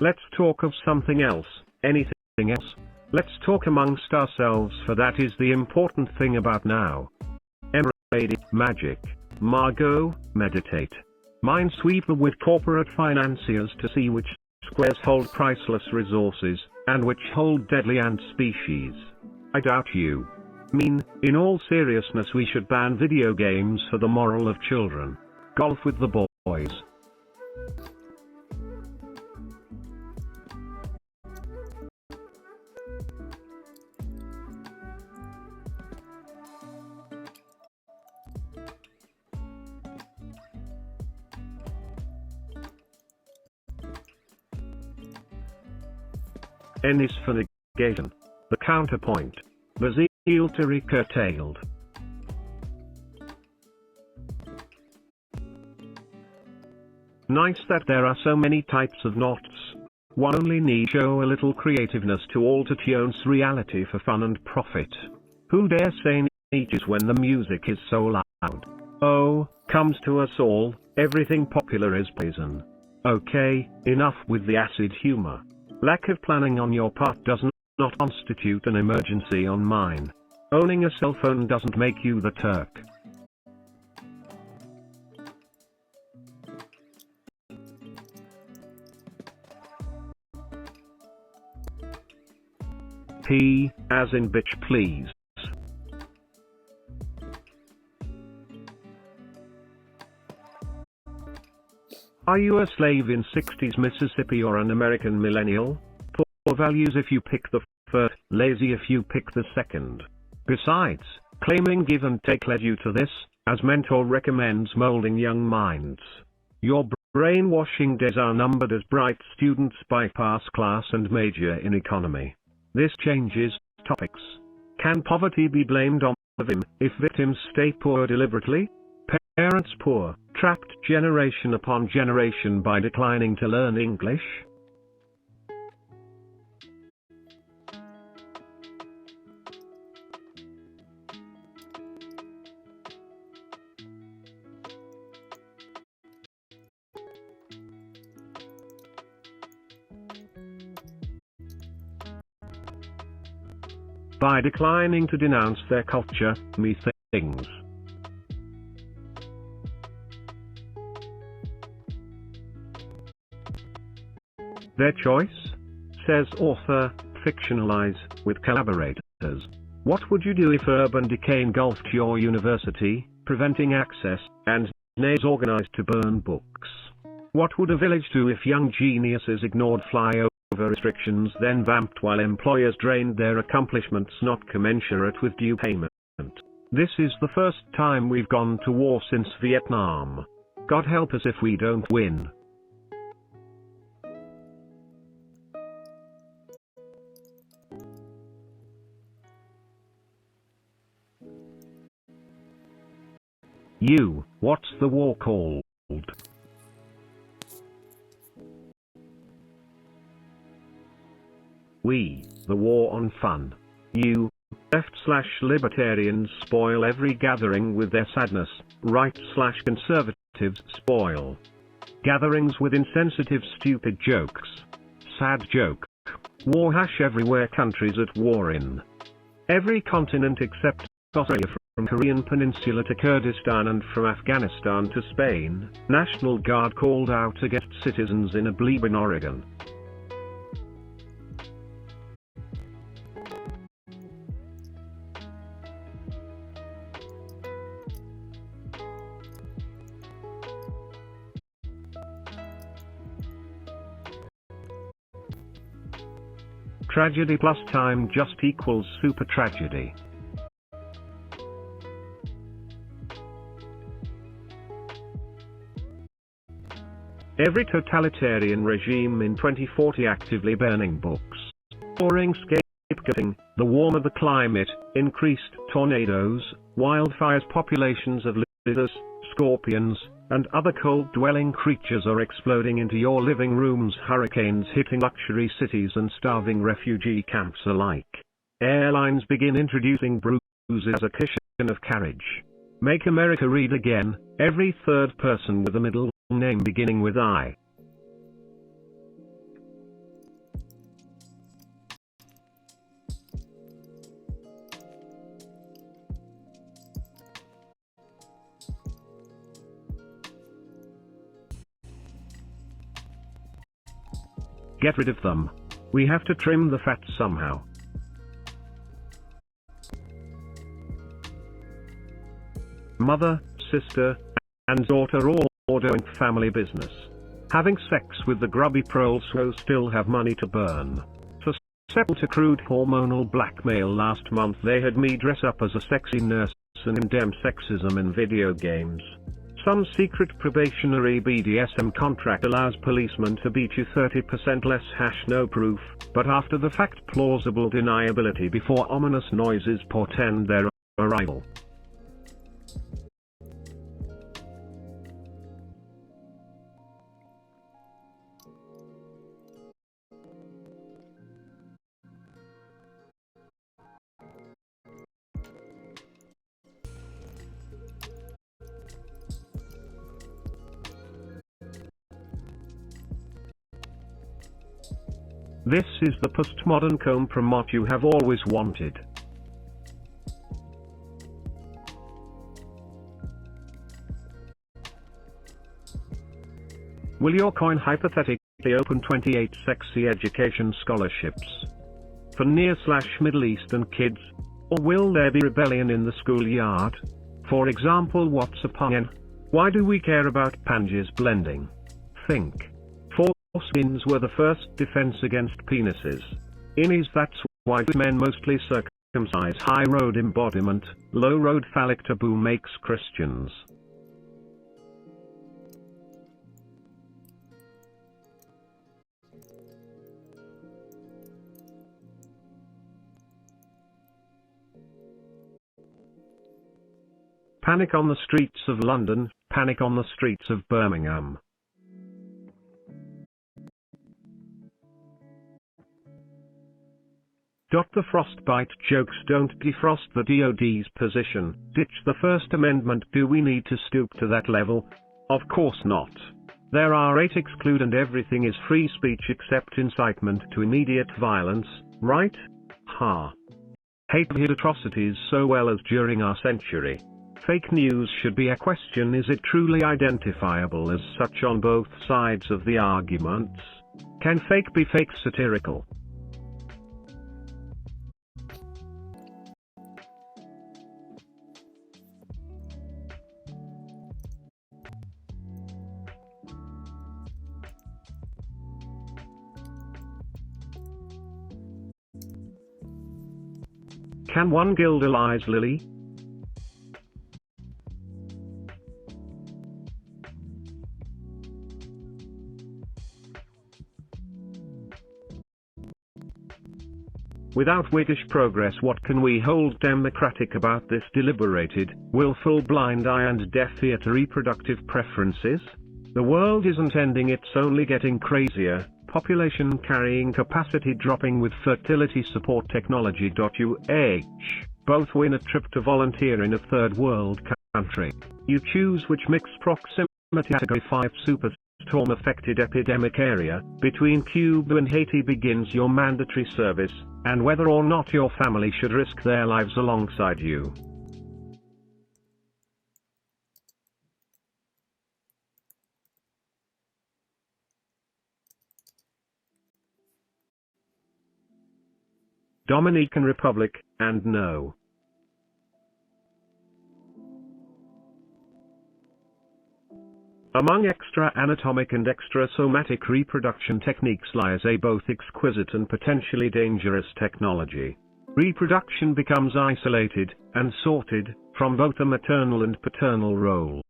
Speaker 2: Let's talk of something else, anything else. Let's talk amongst ourselves, for that is the important thing about now. Emerald, magic. Margot, meditate. Minesweeper with corporate financiers to see which squares hold priceless resources, and which hold deadly ant species. I doubt you. In all seriousness we should ban video games for the moral of children. Golf with the boys. N is for negation. The counterpoint. The zeal to be curtailed. Nice that there are so many types of knots. One only needs show a little creativeness to alter tunes reality for fun and profit. Who dare say niches when the music is so loud? Oh, comes to us all, everything popular is poison. Okay, enough with the acid humor. Lack of planning on your part does not constitute an emergency on mine. Owning a cell phone doesn't make you the Turk. P, as in bitch please. Are you a slave in 60s Mississippi or an American millennial? Poor values if you pick the first, lazy if you pick the second. Besides, claiming give and take led you to this, as mentor recommends molding young minds. Your brainwashing days are numbered as bright students bypass class and major in economy. This changes topics. Can poverty be blamed on the victim if victims stay poor deliberately? Parents poor, trapped generation upon generation by declining to learn English? By declining to denounce their culture, methinks. Their choice? Says author, fictionalize, with collaborators. What would you do if urban decay engulfed your university, preventing access, and nays organized to burn books? What would a village do if young geniuses ignored flyover restrictions, then vamped while employers drained their accomplishments not commensurate with due payment? This is the first time we've gone to war since Vietnam. God help us if we don't win. What's the war called? The war on fun. Left/libertarians spoil every gathering with their sadness, right/conservatives spoil gatherings with insensitive stupid jokes. Sad joke. War everywhere, countries at war in every continent except Australia, from Korean Peninsula to Kurdistan and from Afghanistan to Spain. National Guard called out against citizens in Abilene, Oregon. Tragedy plus time just equals super tragedy. Every totalitarian regime in 2040 actively burning books. Boring scapegoating, the warmer the climate, increased tornadoes, wildfires, populations of lizards, scorpions, and other cold-dwelling creatures are exploding into your living rooms, hurricanes hitting luxury cities and starving refugee camps alike. Airlines begin introducing bruises as a cushion of carriage. Make America read again, every third person with a middle name beginning with I. Get rid of them. We have to trim the fat somehow. Mother, sister, and daughter all doing family business. Having sex with the grubby proles who still have money to burn. Susceptible to crude hormonal blackmail. Last month they had me dress up as a sexy nurse and condemn sexism in video games. Some secret probationary BDSM contract allows policemen to beat you 30% less. No proof, but after the fact plausible deniability before ominous noises portend their arrival. This is the postmodern compromise you have always wanted. Will your coin hypothetically open 28 sexy education scholarships for Near/Middle Eastern kids? Or will there be rebellion in the schoolyard? For example, what's a pun? Why do we care about Pange's blending? Think. Foreskins were the first defense against penises. Innies, that's why men mostly circumcise. High road embodiment, low road phallic taboo makes Christians. Panic on the streets of London, panic on the streets of Birmingham. The frostbite jokes don't defrost the DoD's position. Ditch the First Amendment. Do we need to stoop to that level? Of course not. There are 8 exclude and everything is free speech except incitement to immediate violence, right? Ha. Hate hid atrocities so well as during our century. Fake news should be a question. Is it truly identifiable as such on both sides of the arguments? Can fake be fake satirical? Can one Gildalize Lily? Without Whiggish progress, what can we hold democratic about this deliberated, willful blind eye and deaf ear to reproductive preferences? The world isn't ending, it's only getting crazier, population carrying capacity dropping with fertility support technology. Both win a trip to volunteer in a third world country. You choose which mixed proximity category 5 superstorm affected epidemic area, between Cuba and Haiti begins your mandatory service, and whether or not your family should risk their lives alongside you. Dominican Republic, and no. Among extra-anatomic and extra-somatic reproduction techniques lies a both exquisite and potentially dangerous technology. Reproduction becomes isolated and sorted from both the maternal and paternal roles.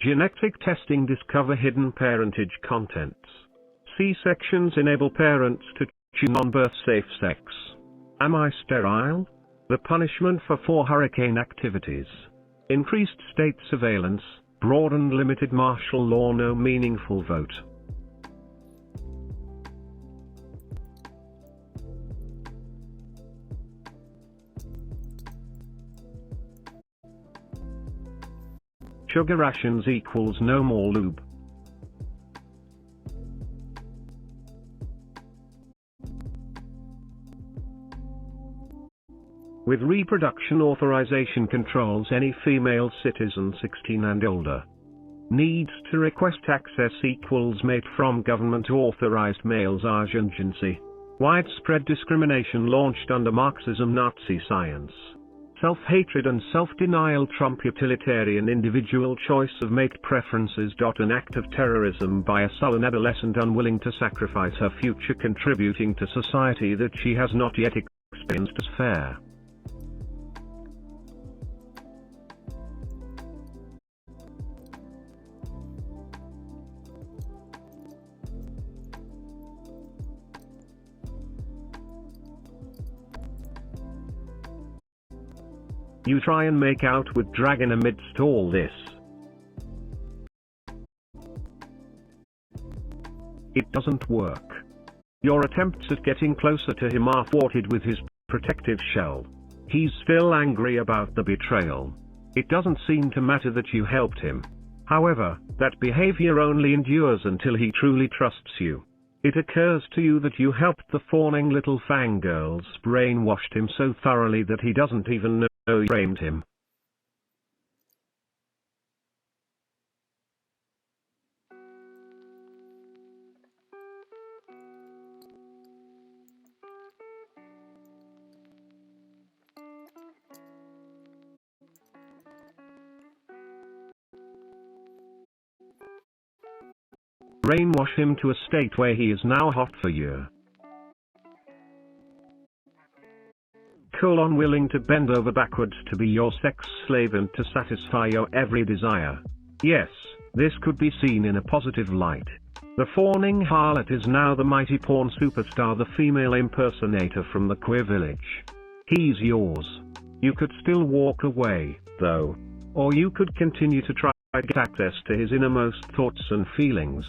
Speaker 2: Genetic testing discover hidden parentage contents. C-sections enable parents to choose on-birth safe sex. Am I sterile? The punishment for 4 hurricane activities. Increased state surveillance, broadened limited martial law, no meaningful vote. Sugar rations equals no more lube. With reproduction authorization controls, any female citizen 16 and older needs to request access equals made from government authorized males agency. Widespread discrimination launched under Marxism, Nazi science. Self-hatred and self-denial trump utilitarian individual choice of mate preferences. An act of terrorism by a sullen adolescent unwilling to sacrifice her future, contributing to society that she has not yet experienced as fair. You try and make out with Dragon amidst all this. It doesn't work. Your attempts at getting closer to him are thwarted with his protective shell. He's still angry about the betrayal. It doesn't seem to matter that you helped him. However, that behavior only endures until he truly trusts you. It occurs to you that you helped the fawning little fangirls, brainwashed him so thoroughly that he doesn't even know you framed him. Brainwash him to a state where he is now hot for you. Willing to bend over backwards to be your sex slave and to satisfy your every desire. Yes, this could be seen in a positive light. The fawning harlot is now the mighty porn superstar, the female impersonator from the queer village. He's yours. You could still walk away, though. Or you could continue to try to get access to his innermost thoughts and feelings.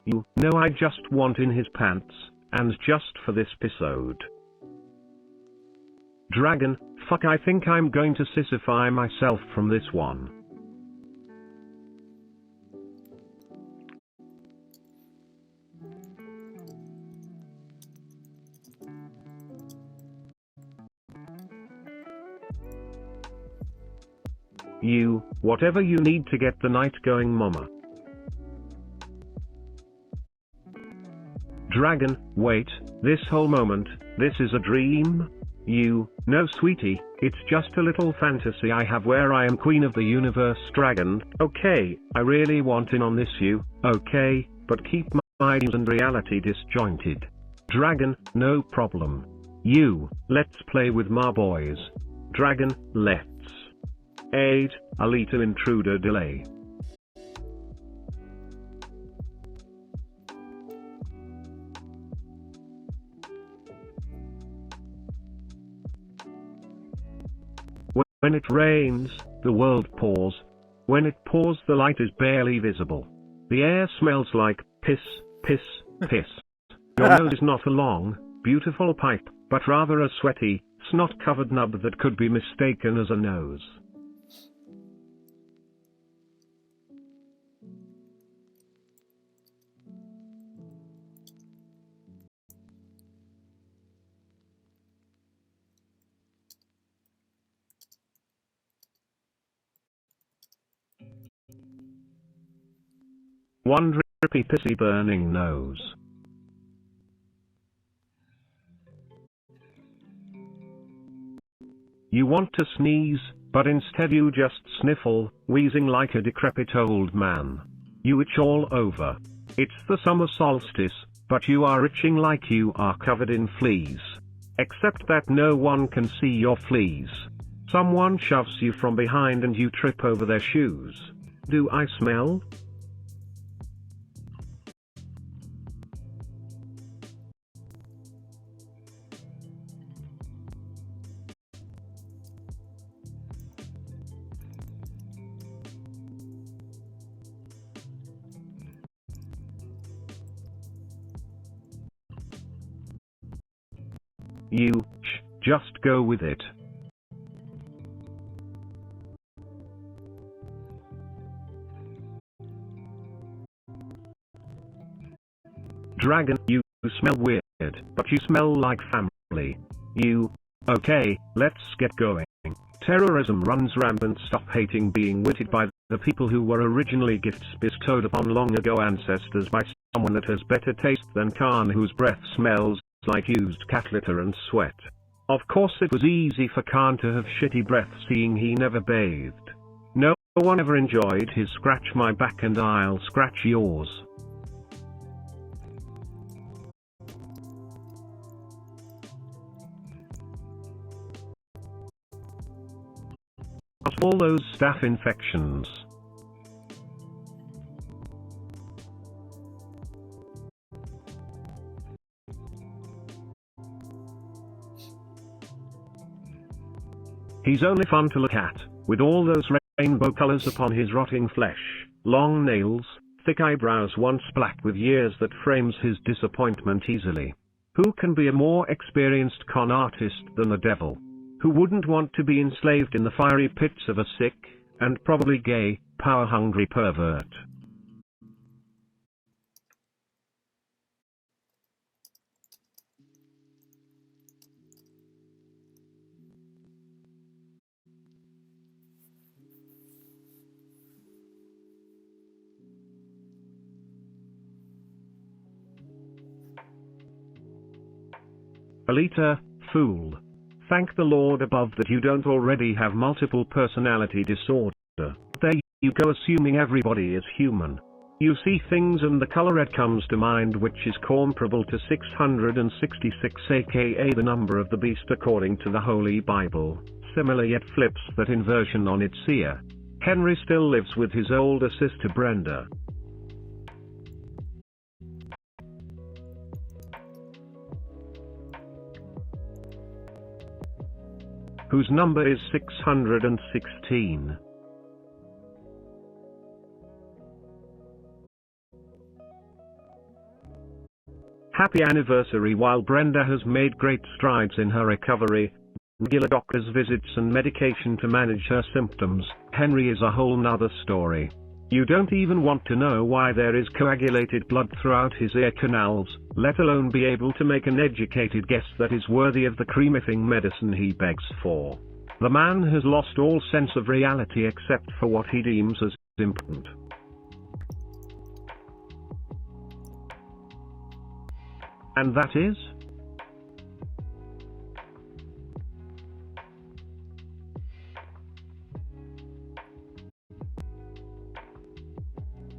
Speaker 2: You know I just want in his pants, and just for this episode. Dragon, fuck, I think I'm going to sissify myself from this one. You, whatever you need to get the night going, mama. Dragon, wait, this whole moment, this is a dream? You, no sweetie, it's just a little fantasy I have where I am queen of the universe. Dragon, okay, I really want in on this, you, okay, but keep my dreams and reality disjointed. Dragon, no problem. You, let's play with my boys. Dragon, let's. 8, Alita intruder delay. When it rains, the world pours. When it pours, the light is barely visible. The air smells like piss, piss, piss. Your nose is not a long, beautiful pipe, but rather a sweaty, snot-covered nub that could be mistaken as a nose. One drippy pissy burning nose. You want to sneeze, but instead you just sniffle, wheezing like a decrepit old man. You itch all over. It's the summer solstice, but you are itching like you are covered in fleas. Except that no one can see your fleas. Someone shoves you from behind and you trip over their shoes. Do I smell? You, just go with it. Dragon, you smell weird, but you smell like family. You, okay, let's get going. Terrorism runs rampant. Stop hating being witted by the people who were originally gifts bestowed upon long ago ancestors by someone that has better taste than Khan, whose breath smells like used cat litter and sweat. Of course it was easy for Khan to have shitty breath seeing he never bathed. No one ever enjoyed his scratch my back and I'll scratch yours. Of all those staph infections. He's only fun to look at, with all those rainbow colors upon his rotting flesh, long nails, thick eyebrows once black with years that frames his disappointment easily. Who can be a more experienced con artist than the devil? Who wouldn't want to be enslaved in the fiery pits of a sick, and probably gay, power-hungry pervert? Alita, fool. Thank the Lord above that you don't already have multiple personality disorder. There you go, assuming everybody is human. You see things and the color red comes to mind, which is comparable to 666, aka the number of the beast according to the Holy Bible. Similar yet flips that inversion on its ear. Henry still lives with his older sister Brenda. Whose number is 616. Happy anniversary. While Brenda has made great strides in her recovery, regular doctor's visits and medication to manage her symptoms, Henry is a whole nother story. You don't even want to know why there is coagulated blood throughout his ear canals, let alone be able to make an educated guess that is worthy of the creamifying medicine he begs for. The man has lost all sense of reality except for what he deems as important. And that is?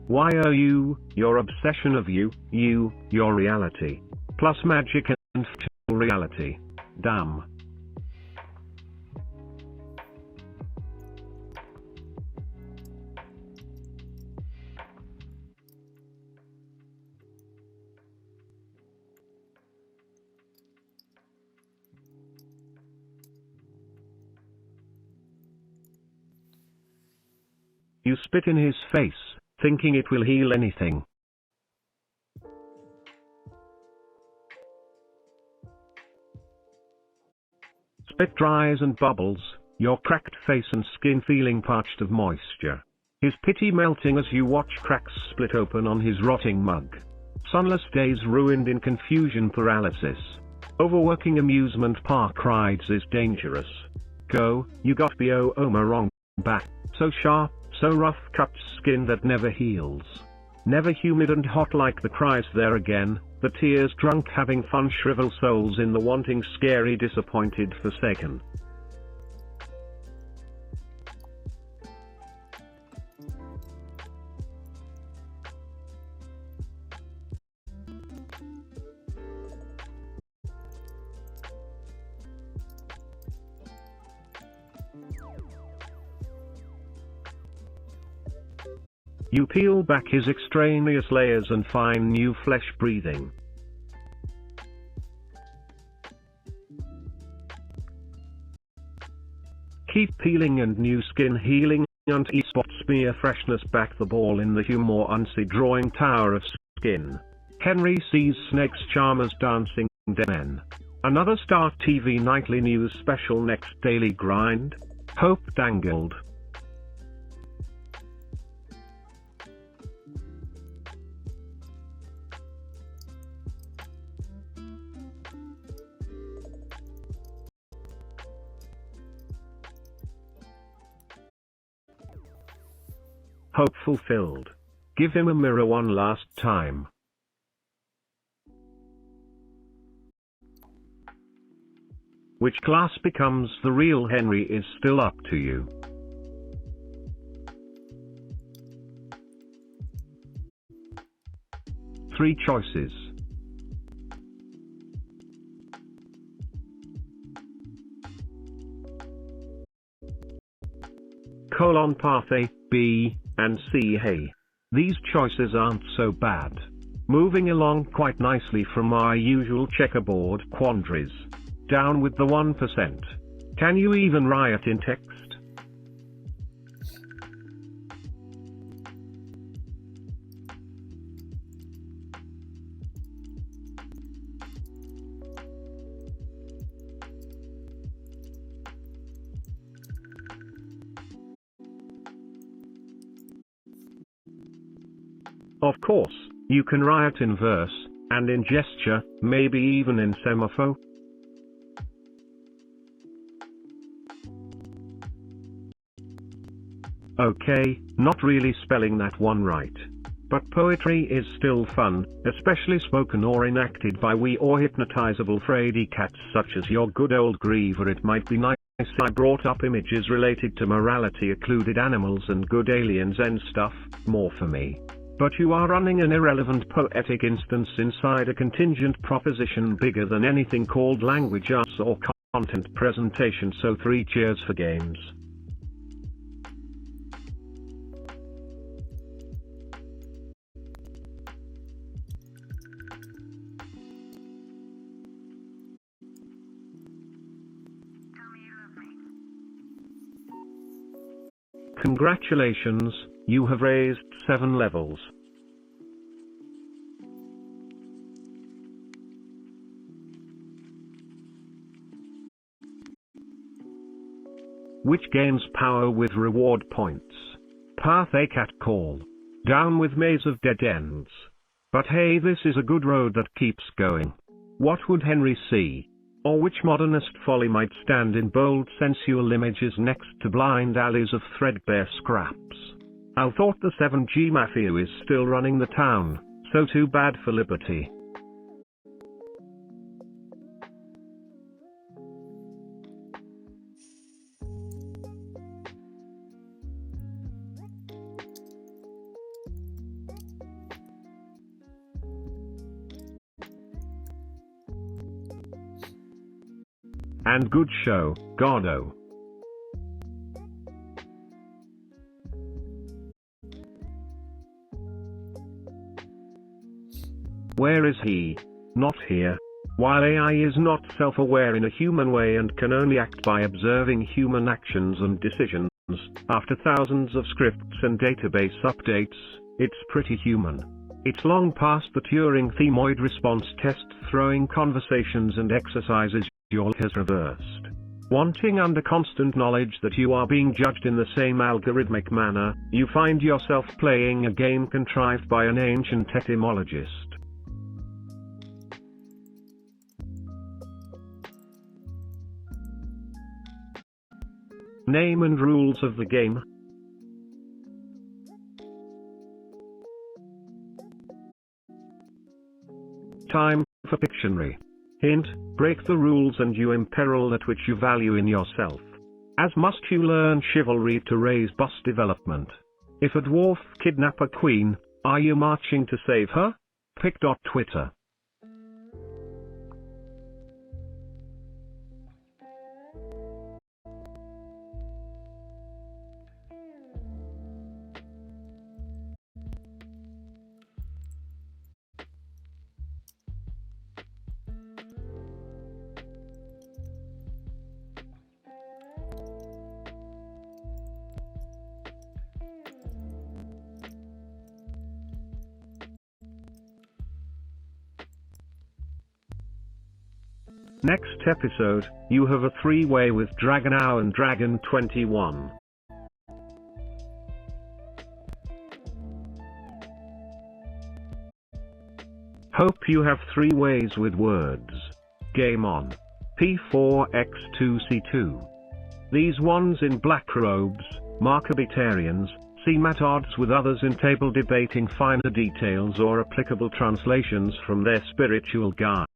Speaker 2: Why are you, your obsession of you, your reality, plus magic and fictional reality. Damn. You spit in his face, thinking it will heal anything. Spit dries and bubbles, your cracked face and skin feeling parched of moisture. His pity melting as you watch cracks split open on his rotting mug. Sunless days ruined in confusion paralysis. Overworking amusement park rides is dangerous. Go, you got Oma wrong back, so sharp, so rough cut skin that never heals. Never humid and hot like the cries there again, the tears drunk having fun shrivel souls in the wanting scary disappointed forsaken. You peel back his extraneous layers and find new flesh breathing. Keep peeling and new skin healing until each spot smear freshness back the ball in the humor unsee drawing tower of skin. Henry sees snakes charmers dancing dead men. Another Star TV nightly news special next daily grind. Hope dangled. Hope fulfilled. Give him a mirror one last time. Which class becomes the real Henry is still up to you. Three choices. Path A, B, and C. Hey, these choices aren't so bad. Moving along quite nicely from our usual checkerboard quandaries. Down with the 1%. Can you even riot in text? Of course, you can riot in verse, and in gesture, maybe even in semaphore. Okay, not really spelling that one right. But poetry is still fun, especially spoken or enacted by wee or hypnotizable fraidy cats such as your good old Griever. It might be nice I brought up images related to morality, occluded animals and good aliens and stuff, more for me. But you are running an irrelevant poetic instance inside a contingent proposition bigger than anything called language arts or content presentation, so 3 cheers for games. Congratulations, you have raised 7 levels. Which gains power with reward points. Path A cat call. Down with maze of dead ends. But hey, this is a good road that keeps going. What would Henry see? Or which modernist folly might stand in bold sensual images next to blind alleys of threadbare scraps? I thought the 7G Mafia is still running the town, so too bad for liberty. And good show, Gordo. Where is he? Not here. While AI is not self-aware in a human way and can only act by observing human actions and decisions, after thousands of scripts and database updates, it's pretty human. It's long past the Turing themoid response test throwing conversations and exercises your has reversed. Wanting under constant knowledge that you are being judged in the same algorithmic manner, you find yourself playing a game contrived by an ancient etymologist. Name and rules of the game. Time for Pictionary. Hint, break the rules and you imperil that which you value in yourself. As must you learn chivalry to raise bus development. If a dwarf kidnap a queen, are you marching to save her? Pic.Twitter. Next episode, you have a three-way with Dragonow and Dragon 21. Hope you have three ways with words. Game on. P4X2C2. These ones in black robes, Markabitarians, seem at odds with others in table debating finer details or applicable translations from their spiritual guide.